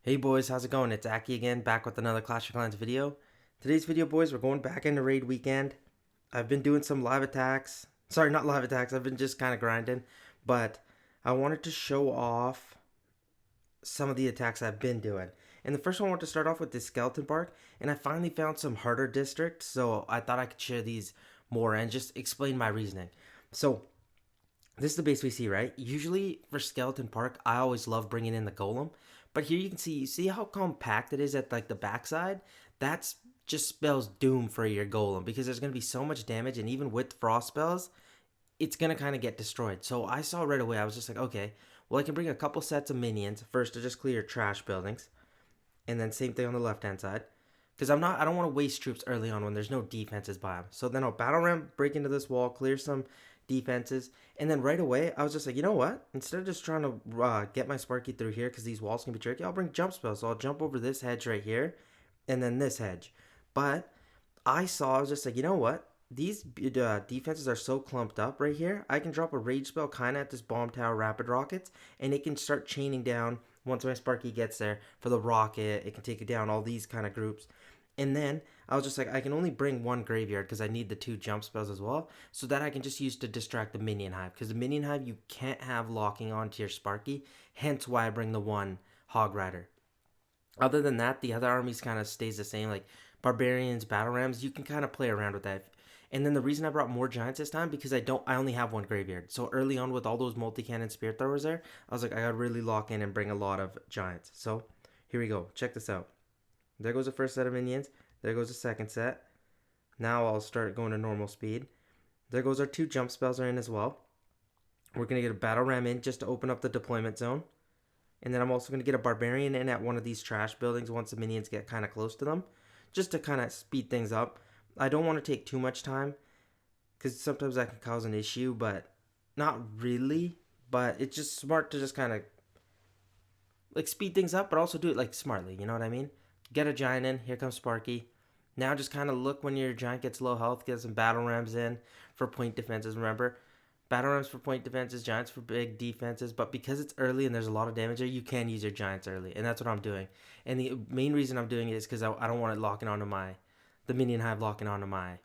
Hey boys, how's it going? It's Aki again, back with another Clash of Clans video. Today's video, boys, we're going back into raid weekend. I've been doing some live attacks. Sorry, not live attacks. I've been just kind of grinding, but I wanted to show off some of the attacks I've been doing. And the first one I want to start off with is Skeleton Park, and I finally found some harder districts, so I thought I could share these more and just explain my reasoning. So this is the base we see, right? Usually for Skeleton Park, I always love bringing in the Golem. But here you see how compact it is at like the backside? That's just spells doom for your Golem because there's going to be so much damage, and even with frost spells, it's going to kind of get destroyed. So I saw right away, I was just like, okay, well, I can bring a couple sets of minions first to just clear trash buildings. And then same thing on the left-hand side. Because I don't want to waste troops early on when there's no defenses by them. So then I'll battle ram, break into this wall, clear some defenses, and then right away I was just like, you know what? Instead of just trying to get my Sparky through here because these walls can be tricky, I'll bring jump spells. So I'll jump over this hedge right here, and then this hedge. But I was just like, you know what? These defenses are so clumped up right here. I can drop a rage spell kind of at this bomb tower rapid rockets, and it can start chaining down once my Sparky gets there for the rocket. It can take it down all these kind of groups. And then I was just like, I can only bring one graveyard because I need the two jump spells as well, so that I can just use to distract the minion hive. Because the minion hive you can't have locking onto your Sparky, hence why I bring the one Hog Rider. Other than that, the other armies kind of stays the same. Like barbarians, battle rams, you can kind of play around with that. And then the reason I brought more giants this time because I only have one graveyard. So early on with all those multi-cannon spear throwers there, I was like, I gotta really lock in and bring a lot of giants. So here we go. Check this out. There goes the first set of minions. There goes the second set. Now I'll start going to normal speed. There goes our two jump spells are in as well. We're going to get a battle ram in just to open up the deployment zone. And then I'm also going to get a barbarian in at one of these trash buildings once the minions get kind of close to them. Just to kind of speed things up. I don't want to take too much time, because sometimes that can cause an issue, but not really. But it's just smart to just kind of like speed things up, but also do it like smartly. You know what I mean? Get a giant in. Here comes Sparky. Now just kind of look when your giant gets low health. Get some battle rams in for point defenses. Remember, battle rams for point defenses, giants for big defenses. But because it's early and there's a lot of damage there, you can use your giants early, and that's what I'm doing. And the main reason I'm doing it is because I don't want it locking onto the minion hive locking onto my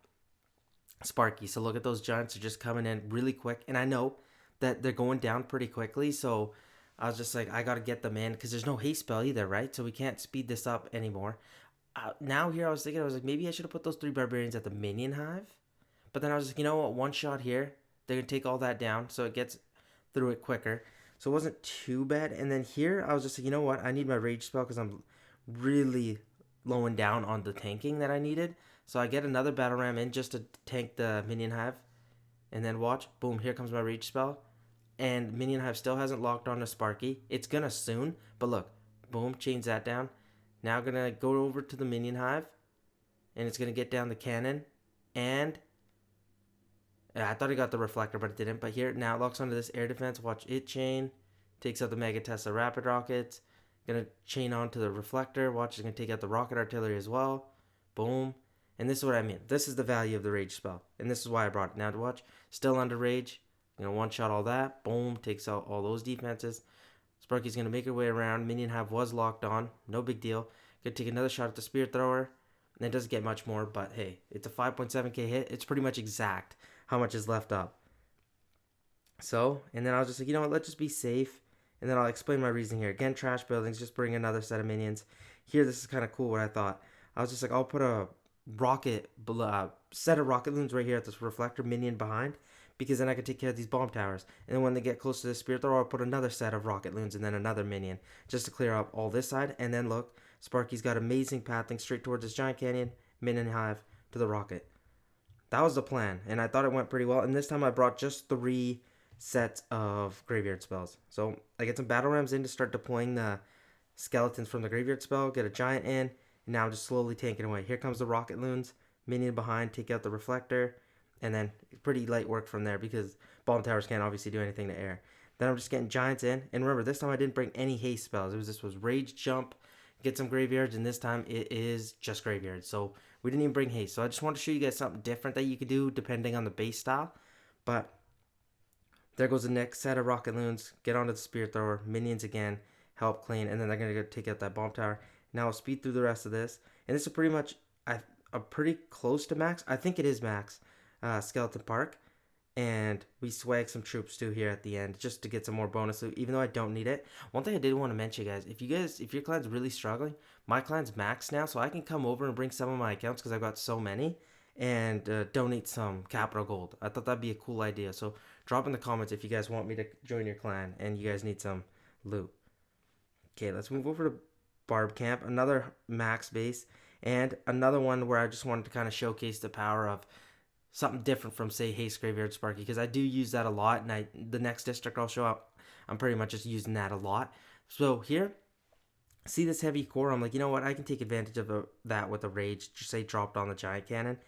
Sparky. So look at those giants are just coming in really quick, and I know that they're going down pretty quickly. So I was just like, I gotta get them in because there's no haste spell either, right? So we can't speed this up anymore. Now here I was thinking, I was like, maybe I should have put those three barbarians at the minion hive. But then I was like, you know what? One shot here, they're gonna take all that down, so it gets through it quicker. So it wasn't too bad. And then here I was just like, you know what? I need my rage spell because I'm really lowing down on the tanking that I needed. So I get another battle ram in just to tank the minion hive. And then watch, boom, here comes my rage spell. And minion hive still hasn't locked on to Sparky. It's gonna soon, but look, boom, chains that down. Now gonna go over to the minion hive, and it's gonna get down the cannon. And I thought I got the reflector, but it didn't. But here now it locks onto this air defense. Watch it chain, takes out the Mega Tesla rapid rockets. Gonna chain onto the reflector. Watch, it's gonna take out the rocket artillery as well. Boom. And this is what I mean. This is the value of the rage spell, and this is why I brought it. Now to watch, still under rage. One shot all that. Boom, takes out all those defenses. Sparky's gonna make her way around. Minion hive was locked on. No big deal. Gonna take another shot at the spear thrower. And it doesn't get much more, but hey, it's a 5.7k hit. It's pretty much exact how much is left up. So, and then I was just like, you know what, let's just be safe. And then I'll explain my reasoning here. Again, trash buildings, just bring another set of minions. Here, this is kind of cool what I thought. I was just like, I'll put a set of rocket loons right here at this reflector minion behind, because then I can take care of these bomb towers. And then when they get close to the spear thrower, I'll put another set of rocket loons and then another minion just to clear up all this side. And then look, Sparky's got amazing pathing straight towards this giant canyon, minion hive to the rocket. That was the plan, and I thought it went pretty well. And this time I brought just 3 sets of graveyard spells. So I get some battle rams in to start deploying the skeletons from the graveyard spell, get a giant in, and now I'm just slowly tanking away. Here comes the rocket loons, minion behind, take out the reflector, and then pretty light work from there because bomb towers can't obviously do anything to air. Then I'm just getting giants in, and remember, this time I didn't bring any haste spells. This was rage jump, get some graveyards, and this time it is just graveyards. So we didn't even bring haste. So I just want to show you guys something different that you could do depending on the base style. But there goes the next set of rocket loons. Get onto the spear thrower, minions again. help clean, and then they're going to go take out that bomb tower. Now I'll speed through the rest of this, and this is pretty much a pretty close to max. I think it is max Skeleton Park, and we swag some troops too here at the end just to get some more bonus loot, even though I don't need it. One thing I did want to mention, guys, if your clan's really struggling, my clan's max now, so I can come over and bring some of my accounts because I've got so many, and donate some capital gold. I thought that'd be a cool idea. So drop in the comments if you guys want me to join your clan and you guys need some loot. Okay, let's move over to Barb Camp, another max base, and another one where I just wanted to kind of showcase the power of something different from, say, Haste Graveyard Sparky, because I do use that a lot, and the next district I'll show up, I'm pretty much just using that a lot. So here, see this heavy core, I'm like, you know what, I can take advantage of that with a rage, just say dropped on the giant cannon.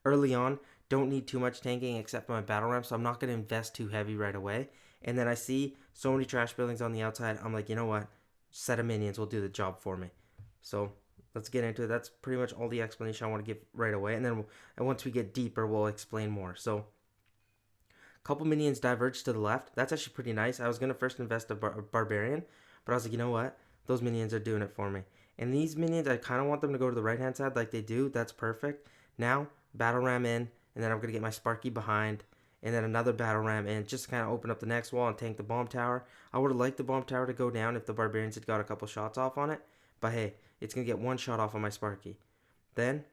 Early on, don't need too much tanking except for my battle ramp, so I'm not going to invest too heavy right away. And then I see so many trash buildings on the outside, I'm like, you know what, set of minions will do the job for me. So let's get into it. That's pretty much all the explanation I want to give right away. And then once we get deeper, we'll explain more. So a couple minions diverge to the left. That's actually pretty nice. I was going to first invest a barbarian, but I was like, you know what, those minions are doing it for me. And these minions, I kind of want them to go to the right hand side like they do. That's perfect. Now battle ram in, and then I'm going to get my Sparky behind, and then another battle ram in, just to kind of open up the next wall and tank the bomb tower. I would have liked the bomb tower to go down if the barbarians had got a couple shots off on it, but hey, it's going to get one shot off on my Sparky. Then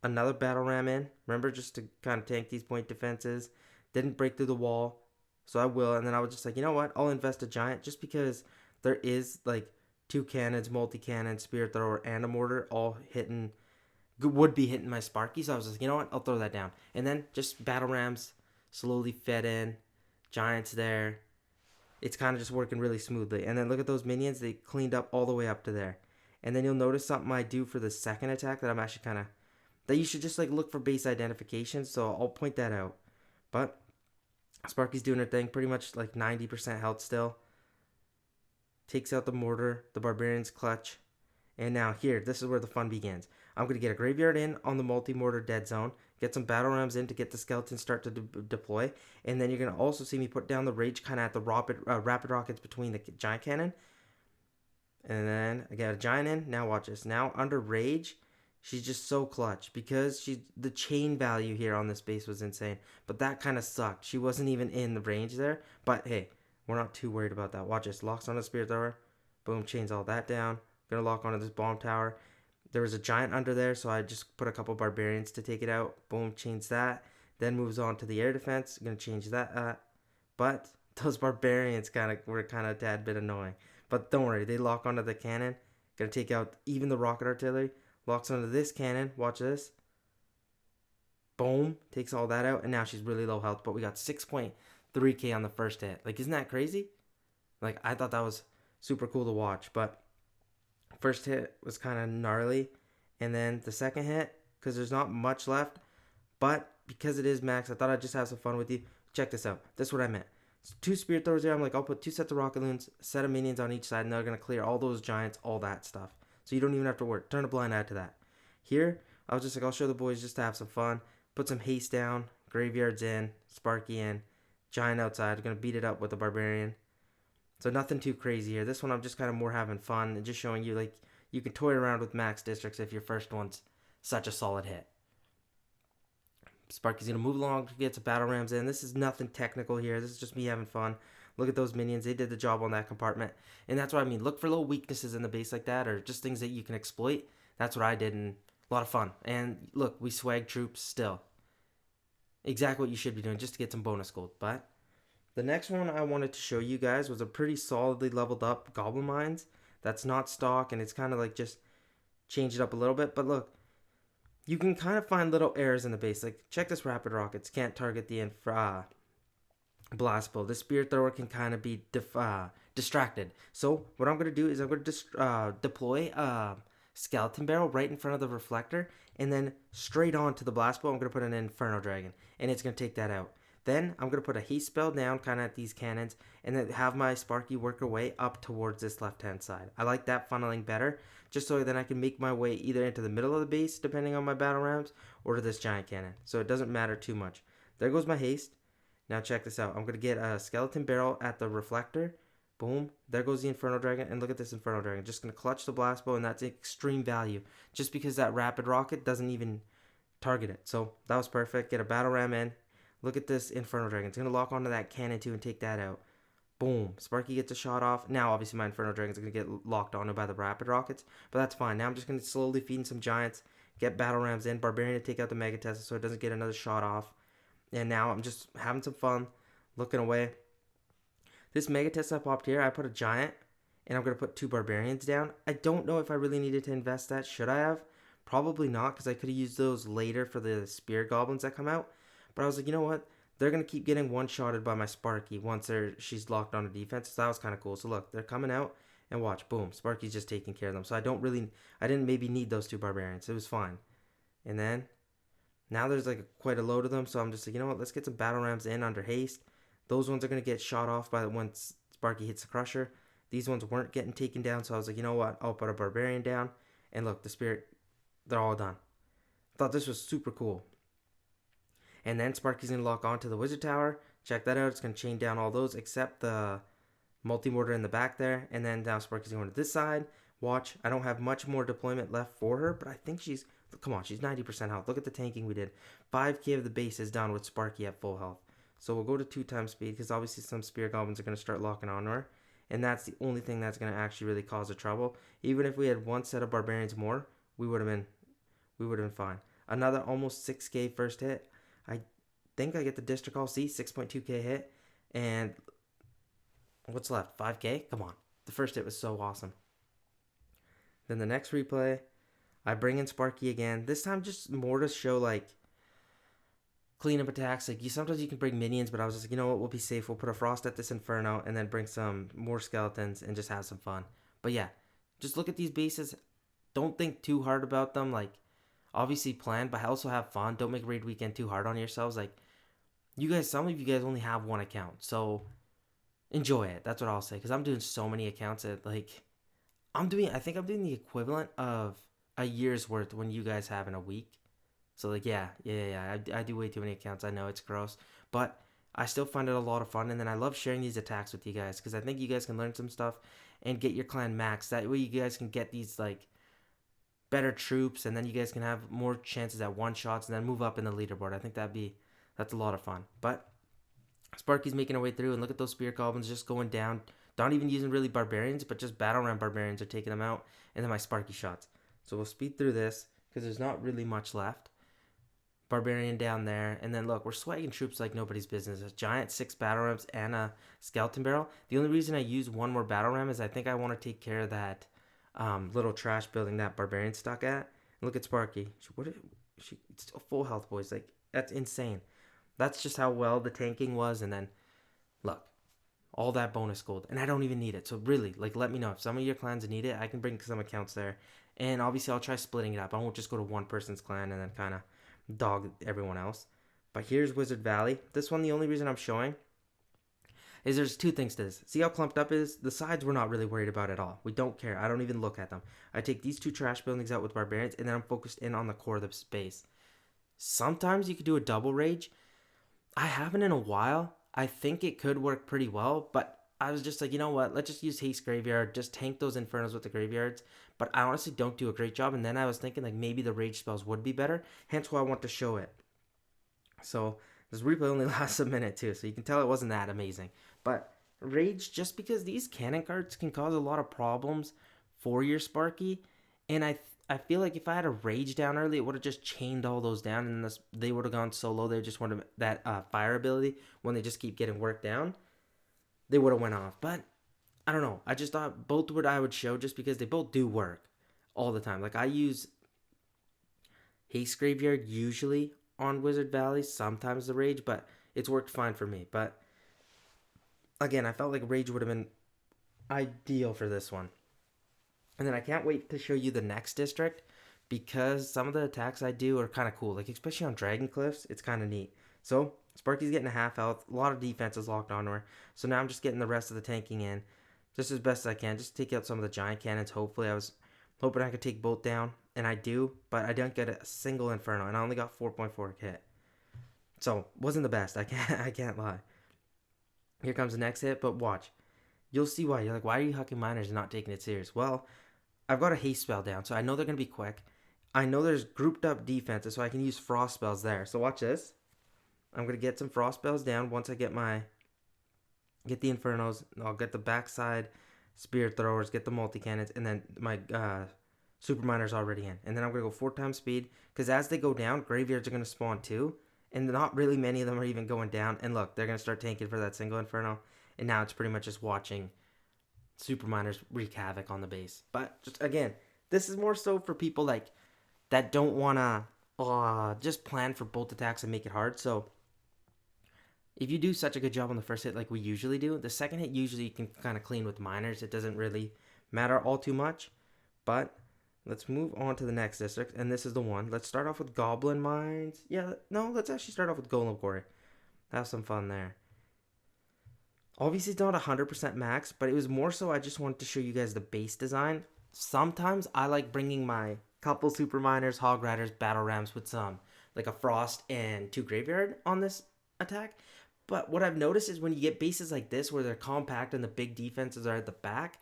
another battle ram in, remember, just to kind of tank these point defenses. Didn't break through the wall, so I will. And then I was just like, you know what, I'll invest a giant just because there is like 2 cannons, multi-cannon, spirit thrower, and a mortar all hitting, would be hitting my Sparky. So I was like, you know what, I'll throw that down. And then just battle rams slowly fed in, giants there. It's kind of just working really smoothly. And then look at those minions, they cleaned up all the way up to there. And then you'll notice something I do for the second attack that I'm actually kind of, that you should just like look for base identification, so I'll point that out. But Sparky's doing her thing, pretty much like 90% health still. Takes out the mortar, the barbarian's clutch. And now here, this is where the fun begins. I'm going to get a graveyard in on the multi-mortar dead zone, get some battle rams in to get the skeletons start to deploy, and then you're going to also see me put down the rage kind of at the rapid rockets between the giant cannon. And then I got a giant in. Now watch this. Now under rage, she's just so clutch because the chain value here on this base was insane. But that kind of sucked. She wasn't even in the range there. But hey, we're not too worried about that. Watch this. Locks on the spirit thrower. Boom, chains all that down. Gonna lock onto this bomb tower. There was a giant under there, so I just put a couple barbarians to take it out. Boom, chains that. Then moves on to the air defense. Gonna change that. But those barbarians were kind of a tad bit annoying. But don't worry, they lock onto the cannon. Gonna take out even the rocket artillery. Locks onto this cannon. Watch this. Boom. Takes all that out. And now she's really low health. But we got 6.3k on the first hit. Like, isn't that crazy? Like, I thought that was super cool to watch. But first hit was kind of gnarly. And then the second hit, because there's not much left. But because it is max, I thought I'd just have some fun with you. Check this out. That's what I meant. So 2 spirit throwers there. I'm like, I'll put 2 sets of rocket loons, set of minions on each side, and they're going to clear all those giants, all that stuff. So you don't even have to work. Turn a blind eye to that. Here, I was just like, I'll show the boys just to have some fun. Put some haste down, graveyards in, Sparky in, giant outside. Going to beat it up with a barbarian. So nothing too crazy here. This one I'm just kind of more having fun and just showing you like you can toy around with max districts if your first one's such a solid hit. Sparky's going to move along to get some battle rams in. This is nothing technical here. This is just me having fun. Look at those minions. They did the job on that compartment. And that's what I mean. Look for little weaknesses in the base like that or just things that you can exploit. That's what I did, and a lot of fun. And look, we swag troops still. Exactly what you should be doing just to get some bonus gold. But the next one I wanted to show you guys was a pretty solidly leveled up Goblin Mines. That's not stock, and it's kind of like just change it up a little bit. But look, you can kind of find little errors in the base. Like, check this rapid rockets. Can't target the blast bow. The spirit thrower can kind of be distracted. So what I'm going to do is I'm going to deploy a skeleton barrel right in front of the reflector. And then straight on to the blast bow, I'm going to put an Inferno Dragon. And it's going to take that out. Then I'm going to put a haste spell down kind of at these cannons. And then have my Sparky work her way up towards this left-hand side. I like that funneling better. Just so then I can make my way either into the middle of the base, depending on my battle rams, or to this giant cannon. So it doesn't matter too much. There goes my haste. Now check this out. I'm going to get a skeleton barrel at the reflector. Boom. There goes the Inferno Dragon. And look at this Inferno Dragon. Just going to clutch the blast bow, and that's extreme value. Just because that rapid rocket doesn't even target it. So that was perfect. Get a battle ram in. Look at this Inferno Dragon. It's going to lock onto that cannon too and take that out. Boom. Sparky gets a shot off. Now, obviously, my Inferno Dragons are going to get locked onto by the rapid rockets. But that's fine. Now I'm just going to slowly feed in some giants. Get battle rams in. Barbarian to take out the Mega Tesla so it doesn't get another shot off. And now I'm just having some fun. Looking away. This Mega Tesla popped here. I put a giant. And I'm going to put 2 barbarians down. I don't know if I really needed to invest that. Should I have? Probably not, because I could have used those later for the spear goblins that come out. But I was like, you know what? They're going to keep getting one-shotted by my Sparky once she's locked on a defense. So that was kind of cool. So look, they're coming out. And watch, boom. Sparky's just taking care of them. So I didn't maybe need those 2 barbarians. It was fine. And then, now there's like quite a load of them. So I'm just like, you know what? Let's get some battle rams in under haste. Those ones are going to get shot off by once Sparky hits the crusher. These ones weren't getting taken down, so I was like, you know what? I'll put a barbarian down. And look, the spirit, they're all done. Thought this was super cool. And then Sparky's going to lock onto the wizard tower. Check that out. It's going to chain down all those except the multi-mortar in the back there. And then now Sparky's going to this side. Watch, I don't have much more deployment left for her, but I think she's, come on, she's 90% health. Look at the tanking we did. 5k of the base is done with Sparky at full health. So we'll go to 2 times speed because obviously some spear goblins are going to start locking on her. And that's the only thing that's going to actually really cause the trouble. Even if we had 1 set of barbarians more, we would have been fine. Another almost 6k first hit. I think I get the district all C, 6.2k hit. And what's left? 5k? Come on. The first hit was so awesome. Then the next replay, I bring in Sparky again. This time just more to show like cleanup attacks. Like sometimes you can bring minions, but I was just like, you know what, we'll be safe. We'll put a frost at this Inferno and then bring some more skeletons and just have some fun. But yeah, just look at these bases. Don't think too hard about them. Like obviously plan, but also have fun. Don't make raid weekend too hard on yourselves. Like some of you guys only have 1 account, so enjoy it. That's what I'll say. Because I'm doing so many accounts that like I think I'm doing the equivalent of a year's worth when you guys have in a week. So like yeah. I do way too many accounts. I know it's gross, but I still find it a lot of fun. And then I love sharing these attacks with you guys because I think you guys can learn some stuff and get your clan max. That way you guys can get these like better troops, and then you guys can have more chances at one shots and then move up in the leaderboard. I think that's a lot of fun. But Sparky's making her way through, and look at those spear goblins just going down. Not even using really barbarians, but just battle ram barbarians are taking them out, and then my Sparky shots. So we'll speed through this because there's not really much left. Barbarian down there, and then look, we're swagging troops like nobody's business. A giant 6 battle rams and a skeleton barrel. The only reason I use 1 more battle ram is I think I want to take care of that little trash building that barbarian stuck at. And look at Sparky. She's still full health, boys. Like that's insane. That's just how well the tanking was. And then look, all that bonus gold, and I don't even need it. So really, like, let me know if some of your clans need it. I can bring some accounts there, and obviously I'll try splitting it up. I won't just go to one person's clan and then kind of dog everyone else. But here's Wizard Valley. This one, the only reason I'm showing is there's 2 things to this. See how clumped up it is? The sides we're not really worried about at all. We don't care. I don't even look at them. I take these 2 trash buildings out with barbarians, and then I'm focused in on the core of the space. Sometimes you could do a double rage. I haven't in a while. I think it could work pretty well, but I was just like, you know what? Let's just use Haste Graveyard. Just tank those Infernos with the graveyards. But I honestly don't do a great job. And then I was thinking like maybe the rage spells would be better. Hence why I want to show it. So this replay only lasts a minute too. So you can tell it wasn't that amazing. But rage, just because these cannon cards can cause a lot of problems for your Sparky. And I feel like if I had a rage down early, it would have just chained all those down, and they would have gone solo. They just wanted that fire ability when they just keep getting worked down. They would have went off, but I don't know. I just thought both I would show just because they both do work all the time. Like I use Haste Graveyard usually on Wizard Valley, sometimes the rage, but it's worked fine for me. But again, I felt like rage would have been ideal for this one. And then I can't wait to show you the next district because some of the attacks I do are kind of cool. Like, especially on Dragon Cliffs, it's kind of neat. So, Sparky's getting a half health. A lot of defense is locked onto her. So now I'm just getting the rest of the tanking in just as best as I can. Just take out some of the giant cannons. Hopefully, I was hoping I could take both down. And I do, but I didn't get a single Inferno. And I only got 4.4 hit. So, wasn't the best. I can't lie. Here comes the next hit, but watch. you'll see why. You're like, why are you hucking miners and not taking it serious? Well, I've got a haste spell down, so I know they're going to be quick. I know there's grouped up defenses, so I can use frost spells there. So watch this. I'm going to get some frost spells down once I get the Infernos. I'll get the backside spear throwers, get the multi-cannons, and then my super miner's already in. And then I'm going to go 4 times speed, because as they go down, graveyards are going to spawn too. And not really many of them are even going down. And look, they're going to start tanking for that single Inferno. And now it's pretty much just watching super miners wreak havoc on the base. But just again, this is more so for people like that don't want to just plan for bolt attacks and make it hard. So if you do such a good job on the first hit like we usually do, the second hit usually you can kind of clean with miners. It doesn't really matter all too much. But let's move on to the next district, and this is the one. Let's start off with Goblin Mines. Yeah, no, let's actually start off with Golem Quarry. Have some fun there. Obviously, it's not 100% max, but it was more so I just wanted to show you guys the base design. Sometimes I like bringing my couple super miners, hog riders, battle rams with some, like a frost and 2 graveyard on this attack. But what I've noticed is when you get bases like this where they're compact and the big defenses are at the back,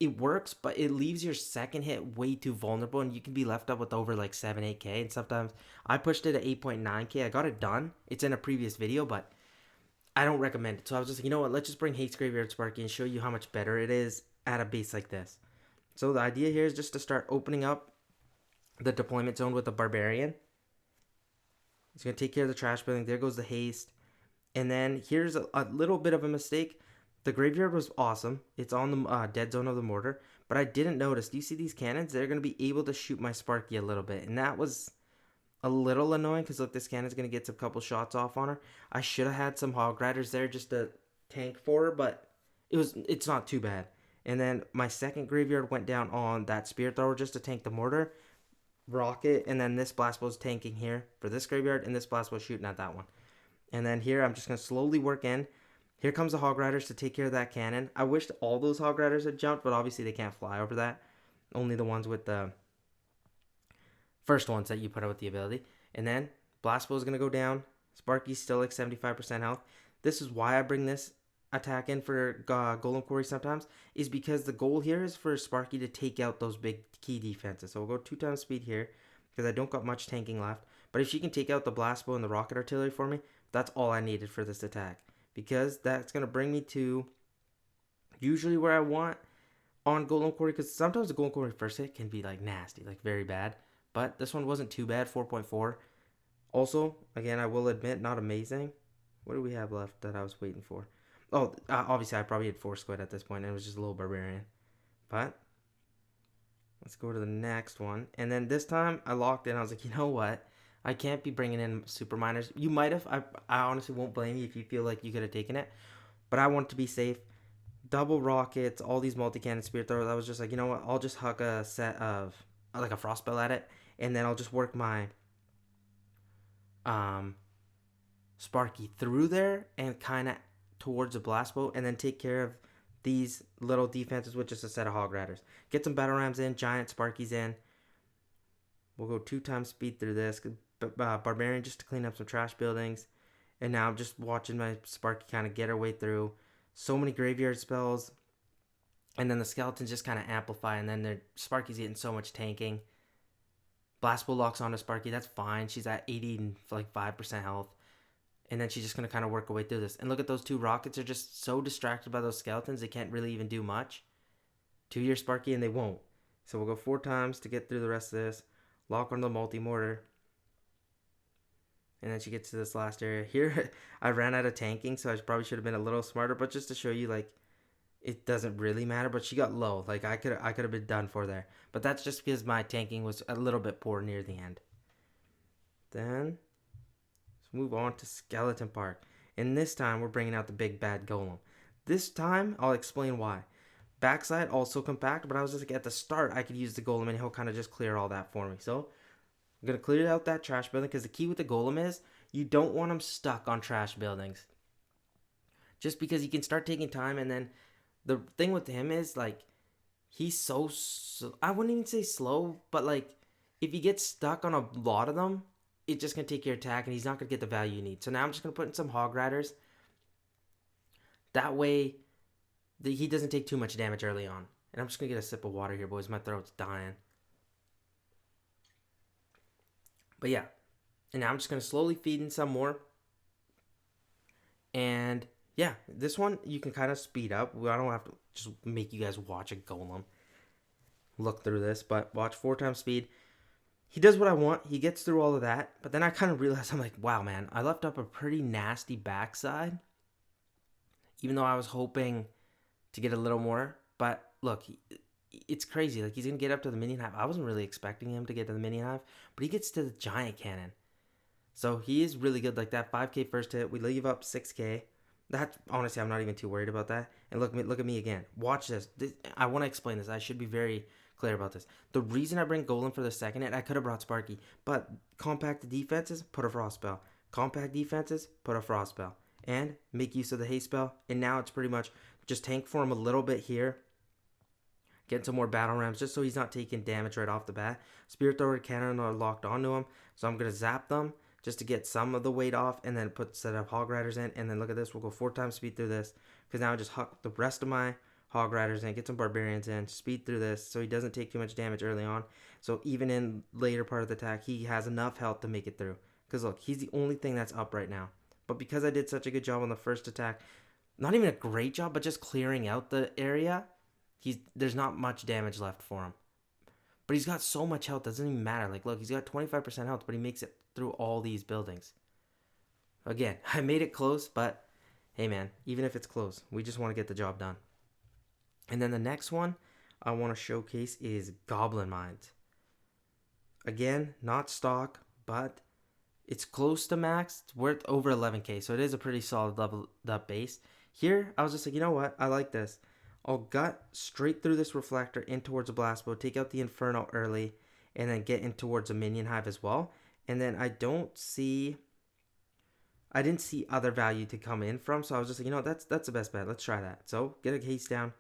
it works, but it leaves your second hit way too vulnerable, and you can be left up with over like 7-8k. And sometimes I pushed it at 8.9k. I got it done. It's in a previous video, but I don't recommend it. So I was just like, you know what? Let's just bring Haste Graveyard Sparky and show you how much better it is at a base like this. So the idea here is just to start opening up the deployment zone with the Barbarian. It's going to take care of the trash building. There goes the Haste. And then here's a little bit of a mistake. The graveyard was awesome. It's on the dead zone of the mortar. But I didn't notice. Do you see these cannons? They're going to be able to shoot my Sparky a little bit. And that was a little annoying because look, this cannon's going to get a couple shots off on her. I should have had some hog riders there just to tank for her, but it's not too bad. And then my second graveyard went down on that spear thrower just to tank the mortar, rocket, and then this blast bow's tanking here for this graveyard, and this blast bow's shooting at that one. And then here I'm just going to slowly work in. Here comes the hog riders to take care of that cannon. I wished all those hog riders had jumped, but obviously they can't fly over that. Only the ones with the first ones that you put out with the ability. And then blast bow is going to go down. Sparky's still like 75% health. This is why I bring this attack in for Golem Quarry sometimes, is because the goal here is for Sparky to take out those big key defenses. So we'll go 2 times speed here because I don't got much tanking left. But if she can take out the blast bow and the rocket artillery for me, that's all I needed for this attack. Because that's going to bring me to usually where I want on Golem Quarry. Because sometimes the Golem Quarry first hit can be like nasty, like very bad. But this one wasn't too bad, 4.4. Also, again, I will admit, not amazing. What do we have left that I was waiting for? Oh, obviously I probably had 4 squid at this point, and it was just a little barbarian. But let's go to the next one. And then this time I locked in. I was like, you know what? I can't be bringing in super miners. You might have. I honestly won't blame you if you feel like you could have taken it. But I want to be safe. Double rockets, all these multi-cannon spear throwers. I was just like, you know what? I'll just huck a set of, like a frost spell at it. And then I'll just work my Sparky through there and kind of towards the blast bow. And then take care of these little defenses with just a set of hog riders. Get some battle rams in, giant Sparkies in. We'll go 2 times speed through this. Barbarian just to clean up some trash buildings. And now I'm just watching my Sparky kind of get her way through. So many graveyard spells. And then the skeletons just kind of amplify. And then Sparky's getting so much tanking. Blast Bow locks onto Sparky. That's fine. She's at 80 and like 5% health. And then she's just going to kind of work her way through this. And look at those 2 rockets. They're just so distracted by those skeletons. They can't really even do much to your Sparky. And they won't. So we'll go 4 times to get through the rest of this. Lock on the multi-mortar. And then she gets to this last area. Here, I ran out of tanking, so I probably should have been a little smarter. But just to show you, like, it doesn't really matter. But she got low. Like, I could have been done for there. But that's just because my tanking was a little bit poor near the end. Then, let's move on to Skeleton Park. And this time, we're bringing out the big bad golem. This time, I'll explain why. Backside, also compact. But I was just like, at the start, I could use the golem, and he'll kind of just clear all that for me. So, I'm going to clear out that trash building because the key with the golem is you don't want him stuck on trash buildings. Just because he can start taking time, and then the thing with him is, like, he's so I wouldn't even say slow, but, like, if he gets stuck on a lot of them, it's just going to take your attack, and he's not going to get the value you need. So now I'm just going to put in some hog riders. That way, he doesn't take too much damage early on. And I'm just going to get a sip of water here, boys. My throat's dying. But yeah. And now I'm just going to slowly feed in some more. And yeah, this one you can kind of speed up. I don't have to just make you guys watch a golem look through this, but watch 4 times speed. He does what I want. He gets through all of that. But then I kind of realized, I'm like, wow, man, I left up a pretty nasty backside. Even though I was hoping to get a little more. But look, it's crazy. Like, he's going to get up to the minion hive. I wasn't really expecting him to get to the minion hive. But he gets to the giant cannon. So he is really good. Like, that 5k first hit. We leave up 6k. That, honestly, I'm not even too worried about that. And look at me again. Watch this. I want to explain this. I should be very clear about this. The reason I bring Golem for the second hit, I could have brought Sparky. But compact defenses, put a frost spell. Compact defenses, put a frost spell. And make use of the haste spell. And now it's pretty much just tank for him a little bit here. Get some more battle rams just so he's not taking damage right off the bat. Spirit Thrower Cannon are locked onto him. So I'm going to zap them just to get some of the weight off. And then set up Hog Riders in. And then look at this. We'll go 4 times speed through this. Because now I just huck the rest of my Hog Riders in. Get some Barbarians in. Speed through this so he doesn't take too much damage early on. So even in later part of the attack, he has enough health to make it through. Because look, he's the only thing that's up right now. But because I did such a good job on the first attack, not even a great job, but just clearing out the area, there's not much damage left for him. But he's got so much health, doesn't even matter. Like, look, he's got 25% health, but he makes it through all these buildings. Again, I made it close, but hey, man, even if it's close, we just want to get the job done. And then the next one I want to showcase is Goblin Mines. Again, not stock, but it's close to max. It's worth over 11k, so it is a pretty solid level up base. Here, I was just like, you know what? I like this. I'll gut straight through this reflector in towards a blast bow, take out the Inferno early, and then get in towards a minion hive as well. And then I didn't see other value to come in from, so I was just like, you know, that's the best bet. Let's try that. So get a haste down.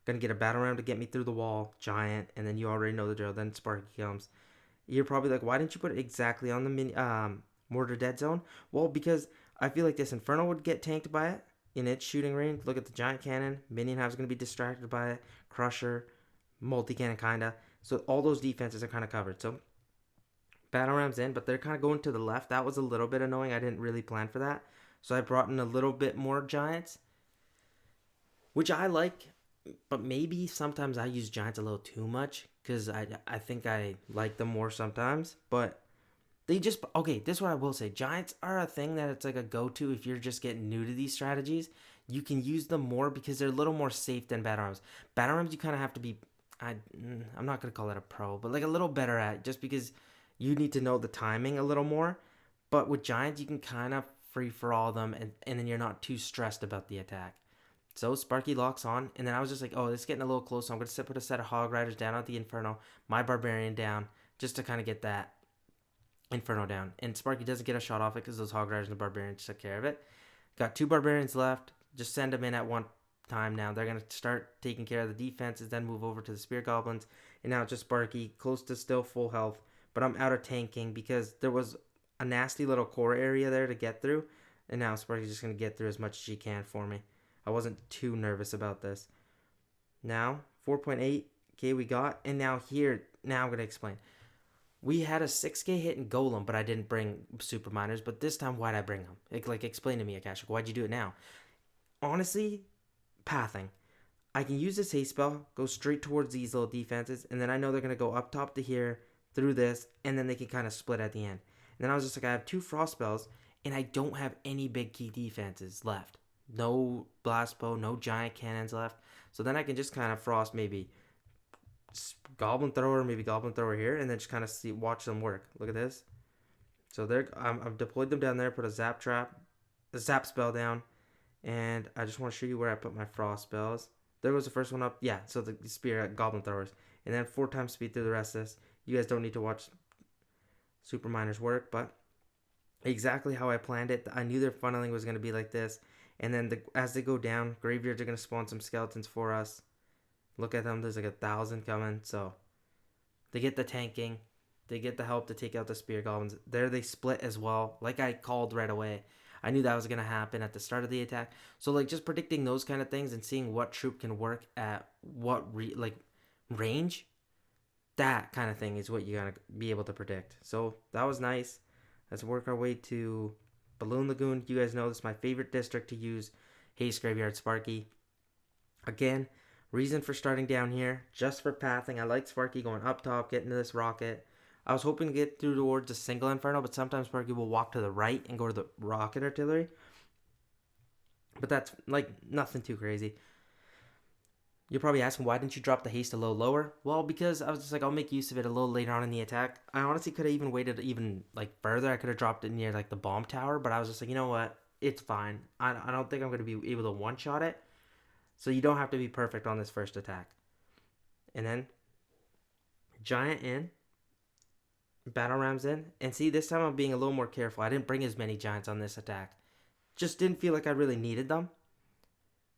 Gonna get a battle ram to get me through the wall, giant, and then you already know the drill. Then Sparky comes. You're probably like, why didn't you put it exactly on the mortar dead zone? Well, because I feel like this Inferno would get tanked by it in its shooting range. Look at the giant cannon. Minion hive's going to be distracted by it. Crusher, multi-cannon kinda. So all those defenses are kind of covered. So battle rams in, but they're kind of going to the left. That was a little bit annoying. I didn't really plan for that. So I brought in a little bit more giants, which I like. But maybe sometimes I use giants a little too much because I think I like them more sometimes. But they just, okay, this is what I will say. Giants are a thing that it's like a go-to if you're just getting new to these strategies. You can use them more because they're a little more safe than battle rams. Battle rams you kind of have to be, I'm not going to call it a pro, but like a little better at, just because you need to know the timing a little more. But with giants, you can kind of free-for-all them and then you're not too stressed about the attack. So Sparky locks on, and then I was just like, oh, this is getting a little close, so I'm going to put a set of Hog Riders down at the Inferno, my Barbarian down, just to kind of get that Inferno down. And Sparky doesn't get a shot off it because those Hog Riders and the Barbarians took care of it. Got 2 Barbarians left. Just send them in at one time now. They're going to start taking care of the defenses, then move over to the Spear Goblins. And now it's just Sparky, close to still full health, but I'm out of tanking because there was a nasty little core area there to get through. And now Sparky's just going to get through as much as she can for me. I wasn't too nervous about this. Now, 4.8k we got. And now I'm going to explain. We had a 6k hit in Golem, but I didn't bring Super Miners. But this time, why'd I bring them? Explain to me, Akashic. Why'd you do it now? Honestly, pathing. I can use this haste spell, go straight towards these little defenses, and then I know they're going to go up top to here, through this, and then they can kind of split at the end. And then I was just like, I have 2 frost spells, and I don't have any big key defenses left. No blast bow, no giant cannons left. So then I can just kind of frost maybe Goblin Thrower here, and then just kind of watch them work. Look at this. So I've deployed them down there, put a zap spell down, and I just want to show you where I put my frost spells. There was the first one up. Yeah, so the spear Goblin Throwers. And then 4 times speed through the rest of this. You guys don't need to watch Super Miners work, but exactly how I planned it. I knew their funneling was going to be like this. And then as they go down, graveyards are going to spawn some skeletons for us. Look at them. There's like 1,000 coming. So they get the tanking. They get the help to take out the spear goblins. There they split as well. Like I called right away. I knew that was going to happen at the start of the attack. So like just predicting those kind of things and seeing what troop can work at what range, that kind of thing is what you got to be able to predict. So that was nice. Let's work our way to Balloon Lagoon. You guys know this is my favorite district to use Haste Graveyard Sparky. Again, reason for starting down here, just for pathing. I like Sparky going up top, getting to this rocket. I was hoping to get through towards a single Inferno, but sometimes Sparky will walk to the right and go to the rocket artillery. But that's like nothing too crazy. You're probably asking, why didn't you drop the haste a little lower? Well, because I was just like, I'll make use of it a little later on in the attack. I honestly could have even waited even like further. I could have dropped it near like the bomb tower, but I was just like, you know what? It's fine. I don't think I'm going to be able to one-shot it. So you don't have to be perfect on this first attack. And then Giant in. Battle Rams in. And see, this time I'm being a little more careful. I didn't bring as many Giants on this attack. Just didn't feel like I really needed them.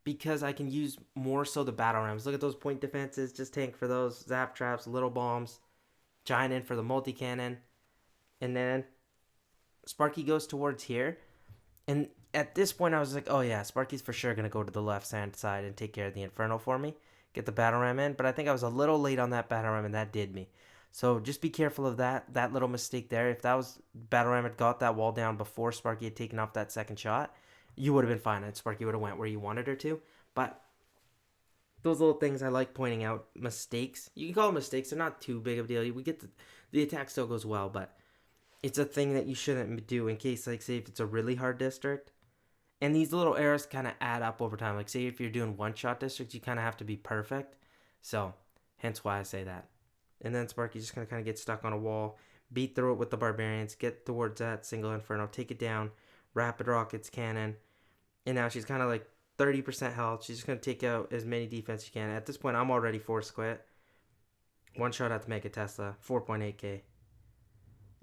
Because I can use more so the Battle Rams. Look at those point defenses. Just tank for those. Zap traps, little bombs. Giant in for the multi-cannon. And then Sparky goes towards here. And at this point I was like, oh yeah, Sparky's for sure going to go to the left hand side and take care of the Inferno for me. Get the Battle Ram in. But I think I was a little late on that Battle Ram and that did me. So just be careful of that little mistake there. If that was Battle Ram had got that wall down before Sparky had taken off that second shot, you would have been fine and Sparky would have went where you wanted her to. But those little things I like pointing out, mistakes. You can call them mistakes. They're not too big of a deal. We get the attack still goes well, but it's a thing that you shouldn't do in case, like, say if it's a really hard district. And these little errors kind of add up over time. Like, say if you're doing one-shot districts, you kind of have to be perfect. So, hence why I say that. And then Sparky's just going to kind of get stuck on a wall, beat through it with the Barbarians, get towards that single Inferno, take it down, Rapid Rockets, Cannon. And now she's kind of like 30% health. She's just going to take out as many defense she can. At this point, I'm already forced quit. One shot at the Mega Tesla, 4.8k.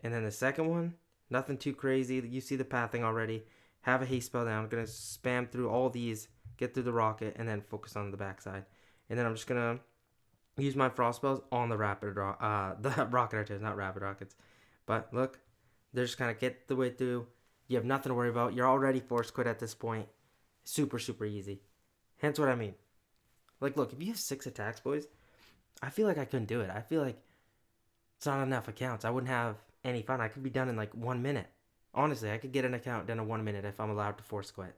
And then the second one, nothing too crazy. You see the pathing already. Have a haste spell down. I'm going to spam through all these, get through the rocket, and then focus on the backside. And then I'm just going to use my frost spells on the the rocket archers, not rapid rockets. But look, they're just kind of get the way through. You have nothing to worry about. You're already forced quit at this point. Super, super easy. Hence what I mean. Like, look, if you have 6 attacks, boys, I feel like I couldn't do it. I feel like it's not enough accounts. I wouldn't have any fun. I could be done in like 1 minute. Honestly, I could get an account done in 1 minute if I'm allowed to force quit.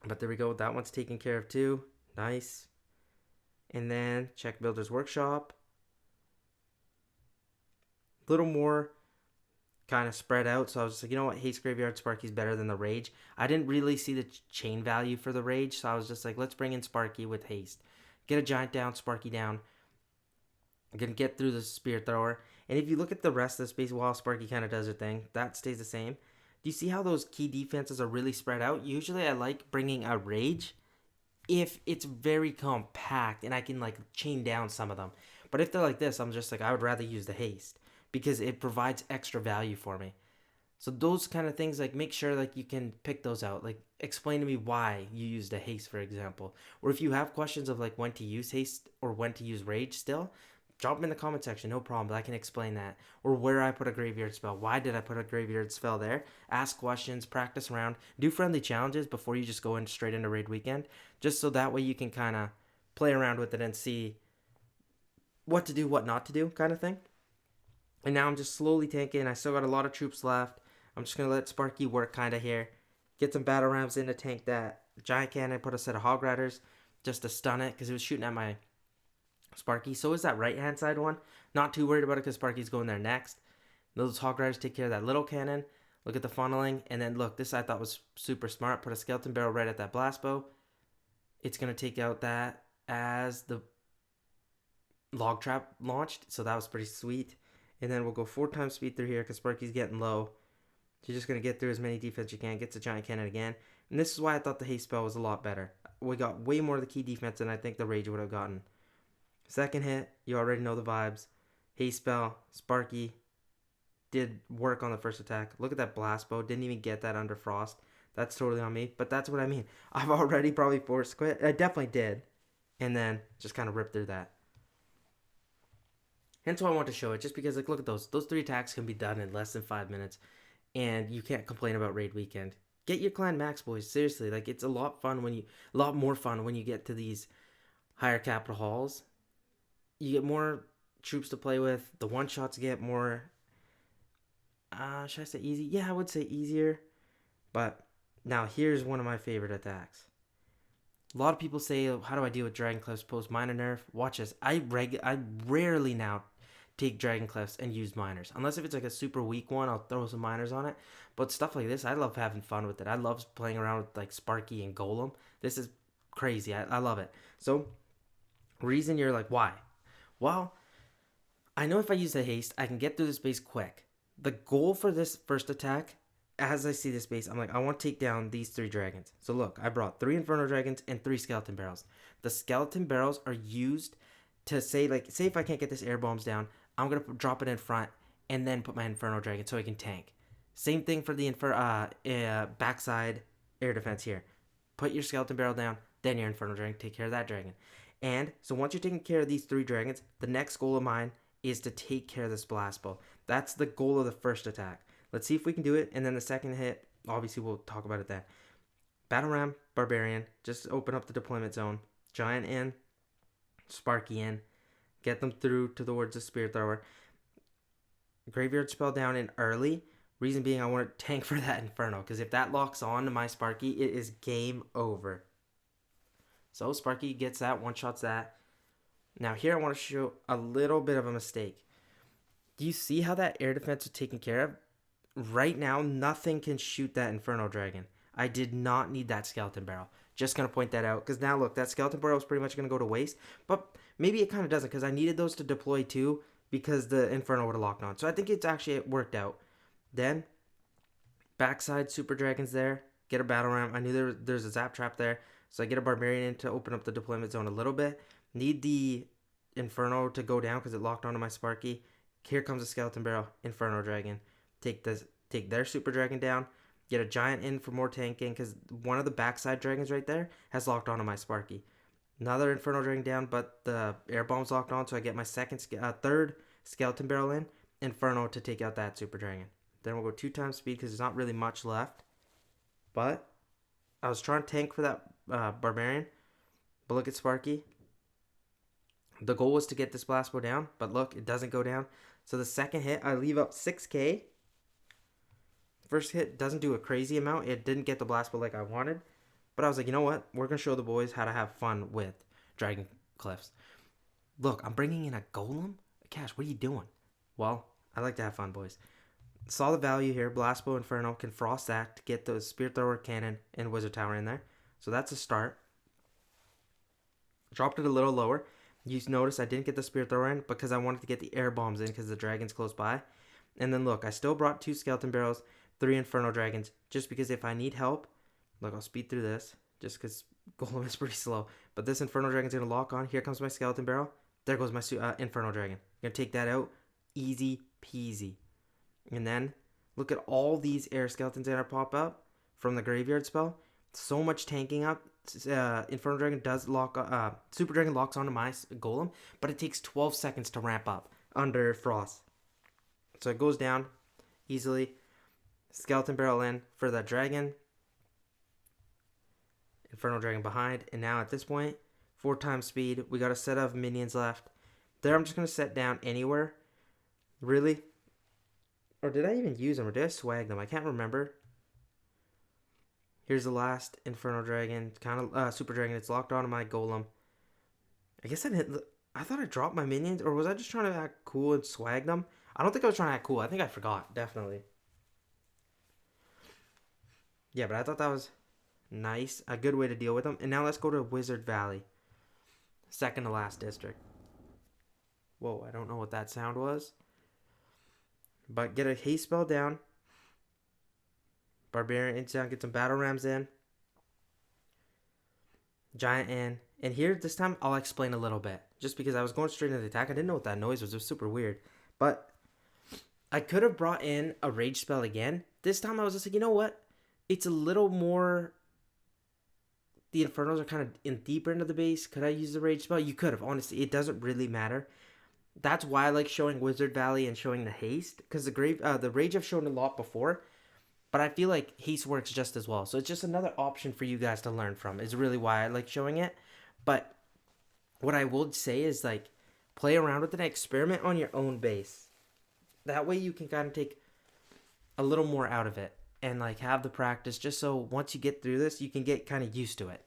But there we go. That one's taken care of too. Nice. And then check Builder's Workshop. A little more kind of spread out. So I was just like, you know what? Haste Graveyard Sparky's better than the Rage. I didn't really see the chain value for the Rage. So I was just like, let's bring in Sparky with Haste. Get a Giant down, Sparky down. I'm going to get through the Spear Thrower. And if you look at the rest of the space while Sparky kind of does her thing, that stays the same. Do you see how those key defenses are really spread out? Usually I like bringing a Rage if it's very compact and I can like chain down some of them. But if they're like this, I'm just like, I would rather use the haste because it provides extra value for me. So those kind of things, like make sure like you can pick those out. Like explain to me why you used a haste, for example. Or if you have questions of like when to use haste or when to use rage still, drop them in the comment section, no problem, but I can explain that. Or where I put a graveyard spell. Why did I put a graveyard spell there? Ask questions, practice around, do friendly challenges before you just go in straight into raid weekend. Just so that way you can kind of play around with it and see what to do, what not to do kind of thing. And now I'm just slowly tanking. I still got a lot of troops left. I'm just going to let Sparky work kind of here. Get some battle rams in to tank that giant cannon. Put a set of hog riders just to stun it because it was shooting at my Sparky. So is that right hand side one. Not too worried about it because Sparky's going there next. Those hog riders take care of that little cannon. Look at the funneling. And then look, this I thought was super smart. Put a skeleton barrel right at that blast bow. It's going to take out that as the log trap launched. So that was pretty sweet. And then we'll go 4 times speed through here because Sparky's getting low. You're just going to get through as many defense you can. Gets a giant cannon again. And this is why I thought the haste spell was a lot better. We got way more of the key defense than I think the rage would have gotten. Second hit, you already know the vibes. Haste spell, Sparky did work on the first attack. Look at that blast bow. Didn't even get that under frost. That's totally on me. But that's what I mean. I've already probably forced quit. I definitely did. And then just kind of ripped through that. Hence why I want to show it. Just because, like, look at those. Those 3 attacks can be done in less than 5 minutes. and you can't complain about raid weekend. Get your clan max, boys. Seriously, like it's a lot more fun when you get to these higher capital halls. You get more troops to play with. The one shots get more. Should I say easy? Yeah, I would say easier. But now here's one of my favorite attacks. A lot of people say, "How do I deal with Dragon Cliffs post miner nerf?" Watch this. I rarely now take Dragon Cliffs and use miners, unless if it's like a super weak one. I'll throw some miners on it. But stuff like this, I love having fun with it. I love playing around with like Sparky and Golem. This is crazy. I love it. So, reason you're like, why? Well, I know if I use the haste, I can get through this base quick. The goal for this first attack, as I see this base, I'm like, I want to take down these 3 dragons. So look, I brought 3 Inferno Dragons and 3 Skeleton Barrels. The Skeleton Barrels are used to say if I can't get this air bombs down, I'm going to drop it in front and then put my Inferno Dragon so I can tank. Same thing for the backside air defense here. Put your Skeleton Barrel down, then your Inferno Dragon, take care of that dragon. And so once you're taking care of these 3 dragons, the next goal of mine is to take care of this blast bow. That's the goal of the first attack. Let's see if we can do it. And then the second hit, obviously we'll talk about it then. Battle Ram, Barbarian, just open up the deployment zone. Giant in, Sparky in. Get them through towards the Spirit Thrower. Graveyard Spell down in early. Reason being I want to tank for that Inferno. Because if that locks on to my Sparky, it is game over. So Sparky gets that, one-shots that. Now here I want to show a little bit of a mistake. Do you see how that air defense was taken care of? Right now, nothing can shoot that Inferno Dragon. I did not need that Skeleton Barrel. Just going to point that out. Because now, look, that Skeleton Barrel is pretty much going to go to waste. But maybe it kind of doesn't. Because I needed those to deploy too. Because the Inferno would have locked on. So I think it's actually worked out. Then, backside Super Dragons there. Get a Battle Ram. I knew there's a Zap Trap there. So I get a Barbarian in to open up the deployment zone a little bit. Need the Inferno to go down because it locked onto my Sparky. Here comes a Skeleton Barrel. Inferno Dragon. Take their Super Dragon down. Get a Giant in for more tanking because one of the backside dragons right there has locked onto my Sparky. Another Inferno Dragon down, but the air bomb's locked on, so I get my third Skeleton Barrel in. Inferno to take out that Super Dragon. Then we'll go 2 times speed because there's not really much left. But I was trying to tank for that Barbarian. But look at Sparky. The goal was to get this blast bow down, but look, it doesn't go down. So the second hit, I leave up 6k. First hit doesn't do a crazy amount. It didn't get the blast bow like I wanted. But I was like, you know what? We're going to show the boys how to have fun with Dragon Cliffs. Look, I'm bringing in a Golem? Cash, what are you doing? Well, I like to have fun, boys. Saw the value here. Blast bow, Inferno, can frost that to get the Spirit Thrower, Cannon, and Wizard Tower in there. So that's a start. Dropped it a little lower. You notice I didn't get the Spirit Thrower in because I wanted to get the air bombs in because the dragon's close by. And then look, I still brought 2 Skeleton Barrels, 3 Inferno Dragons, just because if I need help, look, I'll speed through this, just because Golem is pretty slow. But this Inferno Dragon's going to lock on. Here comes my Skeleton Barrel. There goes my Inferno Dragon. Going to take that out. Easy peasy. And then, look at all these air skeletons that are pop up from the graveyard spell. So much tanking up. Inferno Dragon does lock, Super Dragon locks onto my Golem, but it takes 12 seconds to ramp up under Frost. So it goes down easily. Skeleton Barrel in for that Dragon. Inferno Dragon behind. And now at this point, 4 times speed. We got a set of minions left. There I'm just going to set down anywhere. Really? Or did I even use them? Or did I swag them? I can't remember. Here's the last Inferno Dragon. Kind of Super Dragon. It's locked onto my Golem. I guess I thought I dropped my minions. Or was I just trying to act cool and swag them? I don't think I was trying to act cool. I think I forgot. Definitely. Yeah, but I thought that was nice. A good way to deal with them. And now let's go to Wizard Valley. Second to last district. Whoa, I don't know what that sound was. But get a haste spell down. Barbarian down. Get some battle rams in. Giant in. And here, this time, I'll explain a little bit. Just because I was going straight into the attack. I didn't know what that noise was. It was super weird. But I could have brought in a rage spell again. This time I was just like, you know what? It's a little more... The Infernos are kind of in deeper into the base. Could I use the rage spell? You could have. Honestly, it doesn't really matter. That's why I like showing Wizard Valley and showing the haste. Because the rage I've shown a lot before. but I feel like haste works just as well. So it's just another option for you guys to learn from. Is really why I like showing it. But what I would say is like play around with it, experiment on your own base. That way you can kind of take a little more out of it and like have the practice just so once you get through this, you can get kind of used to it.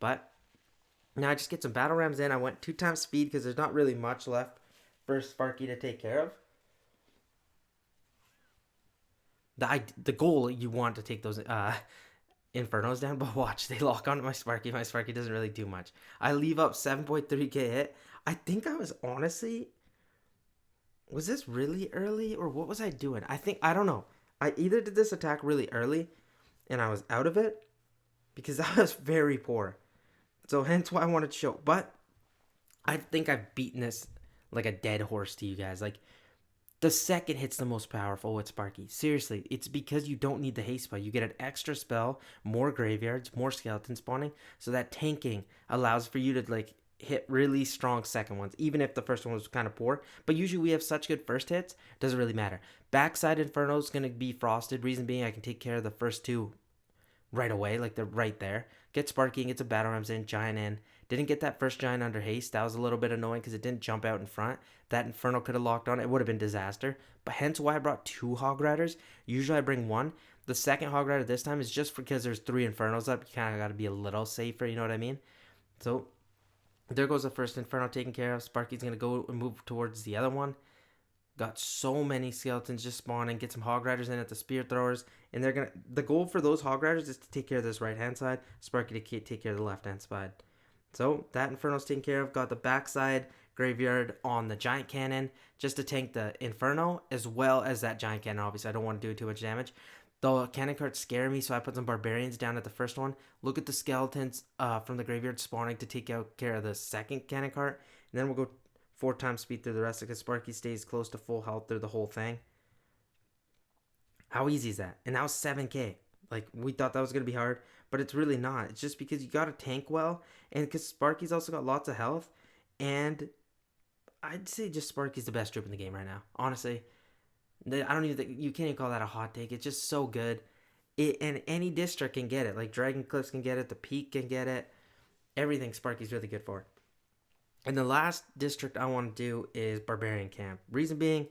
But now I just get some battle rams in. I went 2 times speed because there's not really much left for Sparky to take care of. The goal, you want to take those Infernos down, but watch, they lock onto my Sparky. My Sparky doesn't really do much. I leave up 7.3k hit. I think I was honestly... Was this really early or what was I doing? I don't know. I either did this attack really early and I was out of it because that was very poor. So hence why I wanted to show. But I think I've beaten this like a dead horse to you guys. Like the second hit's the most powerful with Sparky. Seriously, it's because you don't need the haste spell. You get an extra spell, more graveyards, more skeleton spawning. So that tanking allows for you to like hit really strong second ones, even if the first one was kind of poor. But usually we have such good first hits, doesn't really matter. Backside Inferno is going to be frosted. Reason being, I can take care of the first 2 right away, like they're right there. Get Sparky and get some battle rams in, giant in. Didn't get that first giant under haste. That was a little bit annoying because it didn't jump out in front. That Inferno could have locked on. It would have been disaster. But hence why I brought 2 Hog Riders. Usually I bring 1. The second Hog Rider this time is just because there's 3 Infernos up. You kind of got to be a little safer, you know what I mean? So there goes the first Inferno taken care of. Sparky's going to go and move towards the other one. Got so many skeletons just spawning. Get some Hog Riders in at the spear throwers. And they're going to... The goal for those Hog Riders is to take care of this right-hand side. Sparky to take care of the left-hand side. So that Inferno's taken care of. Got the backside graveyard on the Giant Cannon just to tank the Inferno as well as that Giant Cannon. Obviously, I don't want to do too much damage. The cannon carts scare me, so I put some barbarians down at the first one. Look at the skeletons from the graveyard spawning to take care of the second cannon cart. And then we'll go 4 times speed through the rest because Sparky stays close to full health through the whole thing. How easy is that? And now 7k. Like, we thought that was going to be hard, but it's really not. It's just because you got to tank well, and because Sparky's also got lots of health. And I'd say just Sparky's the best troop in the game right now. Honestly. I don't even think, you can't even call that a hot take. It's just so good. And any district can get it. Like Dragon Cliffs can get it. The Peak can get it. Everything Sparky's really good for. And the last district I want to do is Barbarian Camp. Reason being,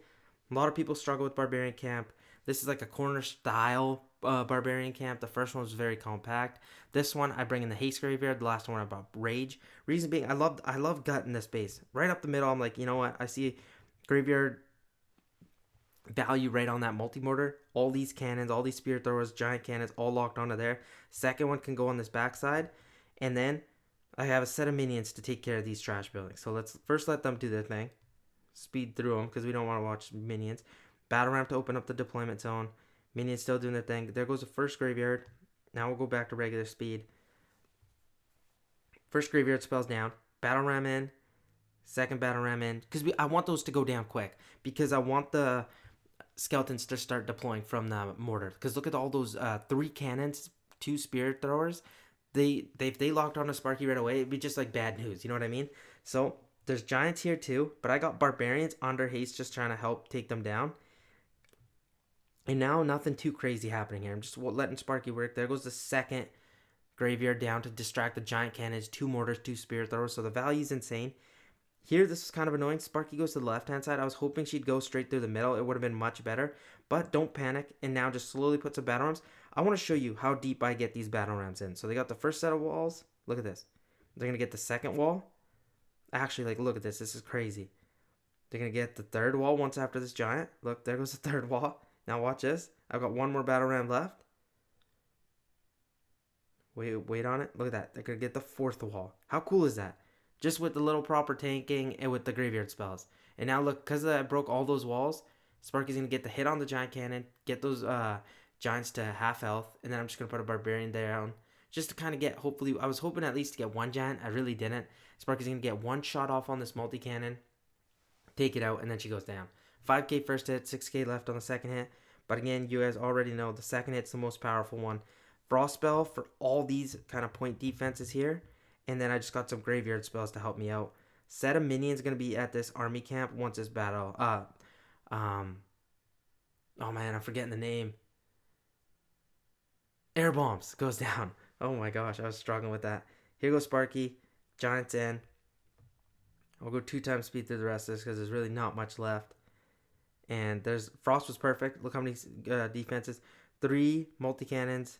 a lot of people struggle with Barbarian Camp. This is like a corner style Barbarian Camp. The first one was very compact. This one I bring in the Haste Graveyard. The last one I brought Rage. Reason being, I love gutting this base. Right up the middle, I'm like, you know what? I see Graveyard value right on that multi-mortar. All these cannons, all these spear throwers, giant cannons, all locked onto there. Second one can go on this backside. And then I have a set of minions to take care of these trash buildings. So let's first let them do their thing. Speed through them because we don't want to watch minions. Battle ramp to open up the deployment zone. Minions still doing their thing. There goes the first graveyard. Now we'll go back to regular speed. First graveyard spells down. Battle ram in. Second battle ram in. Because I want those to go down quick. Because I want the skeletons to start deploying from the mortar. Because look at all those 3 cannons, 2 spear throwers. If they locked on a Sparky right away, it'd be just like bad news. You know what I mean? So there's giants here too. But I got barbarians under haste just trying to help take them down. And now nothing too crazy happening here. I'm just letting Sparky work. There goes the second graveyard down to distract the giant cannons. 2 mortars, 2 spear throwers. So the value's insane. Here, this is kind of annoying. Sparky goes to the left-hand side. I was hoping she'd go straight through the middle. It would have been much better. But don't panic. And now just slowly put some battle rams. I want to show you how deep I get these battle rams in. So they got the first set of walls. Look at this. They're going to get the second wall. Actually, like, look at this. This is crazy. They're going to get the third wall once after this giant. Look, there goes the third wall. Now watch this. I've got 1 more battle ram left. Wait on it. Look at that. They're going to get the 4th wall. How cool is that? Just with the little proper tanking and with the graveyard spells. And now look, because I broke all those walls, Sparky's going to get the hit on the giant cannon, get those giants to half health, and then I'm just going to put a barbarian down. Just to kind of get, hopefully, I was hoping at least to get 1 giant. I really didn't. Sparky's going to get 1 shot off on this multi-cannon, take it out, and then she goes down. 5k first hit, 6k left on the second hit. But again, you guys already know the second hit's the most powerful one. Frost spell for all these kind of point defenses here. And then I just got some graveyard spells to help me out. Set of minions going to be at this army camp once this battle. Oh man, I'm forgetting the name. Air bombs goes down. Oh my gosh, I was struggling with that. Here goes Sparky. Giants in. I'll go 2 times speed through the rest of this because there's really not much left. And there's Frost was perfect. Look how many defenses. 3 multi-cannons,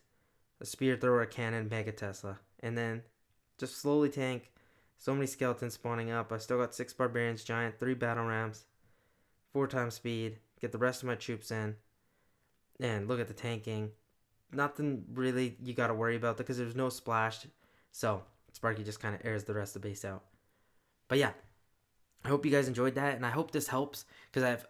a spear thrower, a cannon, Mega Tesla. And then just slowly tank. So many skeletons spawning up. I still got 6 barbarians, giant, 3 battle rams, 4 times speed. Get the rest of my troops in. And look at the tanking. Nothing really you got to worry about because there's no splash. So Sparky just kind of airs the rest of the base out. But yeah, I hope you guys enjoyed that, and I hope this helps because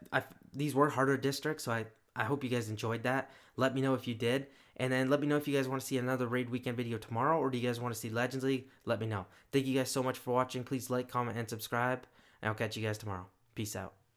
these were harder districts, so I hope you guys enjoyed that. Let me know if you did, and then let me know if you guys want to see another Raid Weekend video tomorrow, or do you guys want to see Legends League? Let me know. Thank you guys so much for watching. Please like, comment, and subscribe, and I'll catch you guys tomorrow. Peace out.